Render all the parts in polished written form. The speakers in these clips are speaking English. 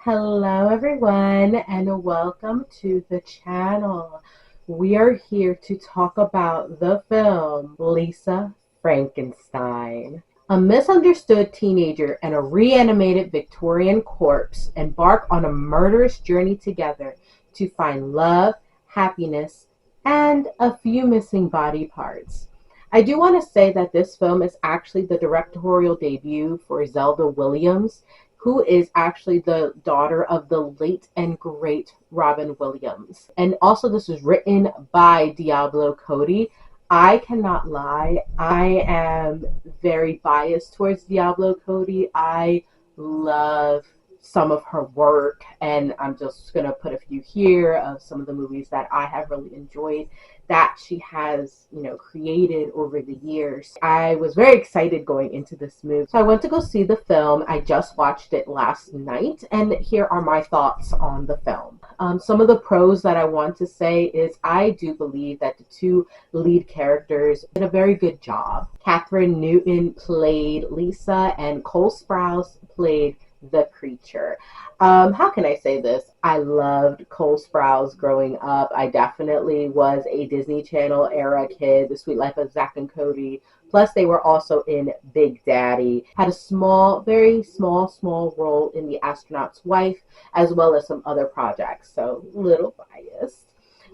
Hello, everyone, and welcome to the channel. We are here to talk about the film Lisa Frankenstein. A misunderstood teenager and a reanimated Victorian corpse embark on a murderous journey together to find love, happiness, and a few missing body parts. I do want to say that this film is actually the directorial debut for Zelda Williams, who is actually the daughter of the late and great Robin Williams. And also, this was written by Diablo Cody. I cannot lie, I am very biased towards Diablo Cody. I love some of her work, and I'm just gonna put a few here of some of the movies that I have really enjoyed that she has, created over the years. I was very excited going into this movie. So I went to go see the film. I just watched it last night, and here are my thoughts on the film. Some of the pros that I want to say is I do believe that the two lead characters did a very good job. Catherine Newton played Lisa, and Cole Sprouse played the creature. How can I say this? I loved Cole Sprouse growing up. I definitely was a Disney Channel era kid, The Sweet Life of Zack and Cody. Plus, they were also in Big Daddy. Had a very small role in The Astronaut's Wife, as well as some other projects. So, little biased.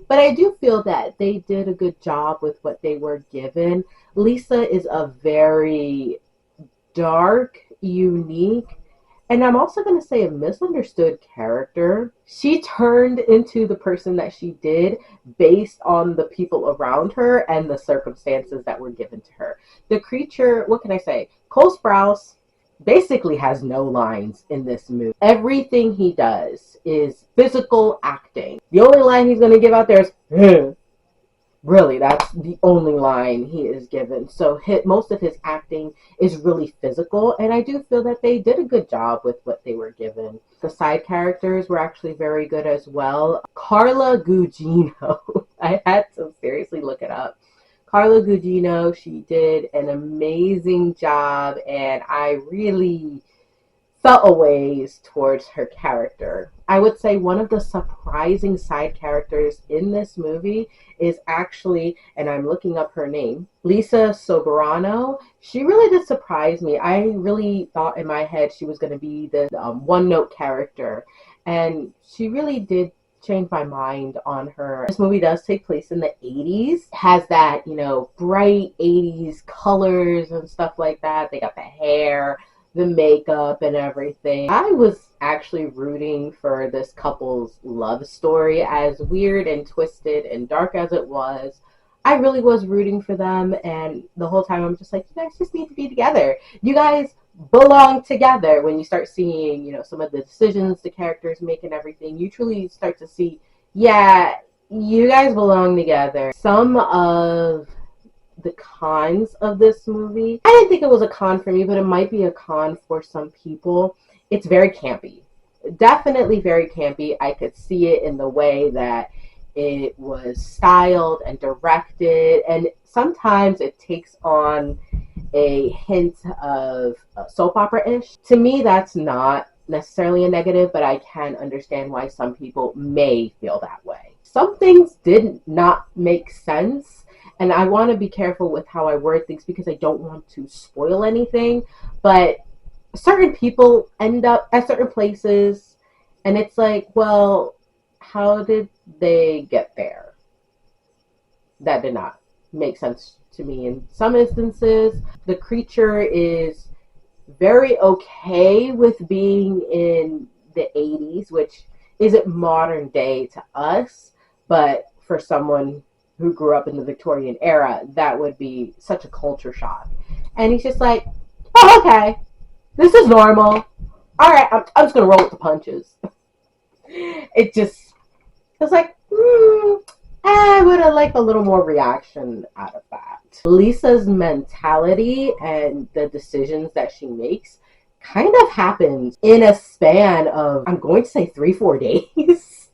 But I do feel that they did a good job with what they were given. Lisa is a very dark, unique, and I'm also going to say a misunderstood character. She turned into the person that she did based on the people around her and the circumstances that were given to her. The creature, what can I say? Cole Sprouse basically has no lines in this movie. Everything he does is physical acting. The only line he's going to give out there is, really, that's the only line he is given. So most of his acting is really physical, and I do feel that they did a good job with what they were given. The side characters were actually very good as well. Carla Gugino, I had to seriously look it up. Carla Gugino, she did an amazing job, and I really felt a ways towards her character. I would say one of the surprising side characters in this movie is actually, and I'm looking up her name, Lisa Soberano. She really did surprise me. I really thought in my head she was going to be the one-note character, and she really did change my mind on her. This movie does take place in the 80s. Has that, bright 80s colors and stuff like that. They got the hair, the makeup, and everything. I was actually rooting for this couple's love story. As weird and twisted and dark as it was, I really was rooting for them, and the whole time I'm just like, you guys just need to be together. You guys belong together. When you start seeing, some of the decisions the characters make and everything, you truly start to see, yeah, you guys belong together. Some of the cons of this movie, I didn't think it was a con for me, but it might be a con for some people. It's very campy. Definitely very campy. I could see it in the way that it was styled and directed, and sometimes it takes on a hint of soap opera-ish. To me, that's not necessarily a negative, but I can understand why some people may feel that way. Some things did not make sense, and I want to be careful with how I word things because I don't want to spoil anything, but certain people end up at certain places, and it's like, well, how did they get there? That did not make sense to me in some instances. The creature is very okay with being in the 80s, which isn't modern day to us, but for someone who grew up in the Victorian era, that would be such a culture shock. And he's just like, oh, okay, this is normal. All right, I'm just going to roll with the punches. It was like, I would have liked a little more reaction out of that. Lisa's mentality and the decisions that she makes kind of happens in a span of, I'm going to say 3-4 days.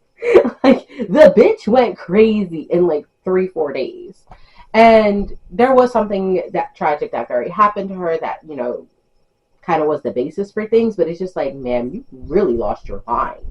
Like, the bitch went crazy in like 3-4 days. And there was something that tragic that very happened to her that, kind of was the basis for things, but it's just like, man, you really lost your mind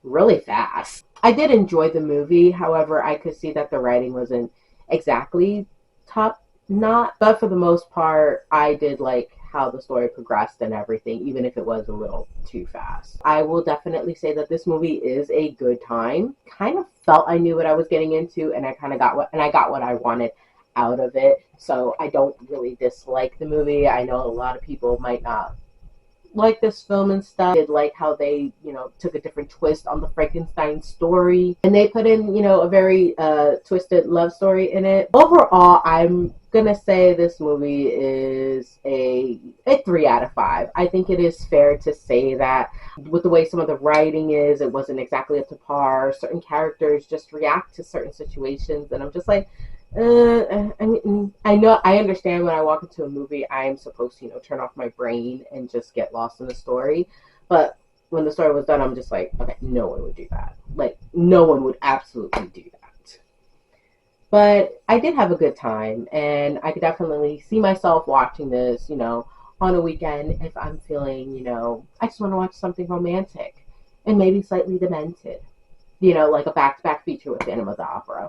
really fast. I did enjoy the movie. However, I could see that the writing wasn't exactly top notch, but for the most part, I did like how the story progressed and everything, even if it was a little too fast. I will definitely say that this movie is a good time. Kind of felt I knew what I was getting into, and I got what I wanted out of it. So I don't really dislike the movie. I know a lot of people might not like this film and stuff. I did like how they, took a different twist on the Frankenstein story. And they put in, a very twisted love story in it. Overall, I'm gonna say this movie is a 3 out of 5. I think it is fair to say that with the way some of the writing is, it wasn't exactly up to par. Certain characters just react to certain situations, and I'm just like, I mean, I understand when I walk into a movie, I am supposed to, turn off my brain and just get lost in the story. But when the story was done, I'm just like, okay, no one would do that. Like, no one would absolutely do that. But I did have a good time, and I could definitely see myself watching this, on a weekend if I'm feeling, I just want to watch something romantic and maybe slightly demented, like a back-to-back feature with Phantom of the Opera.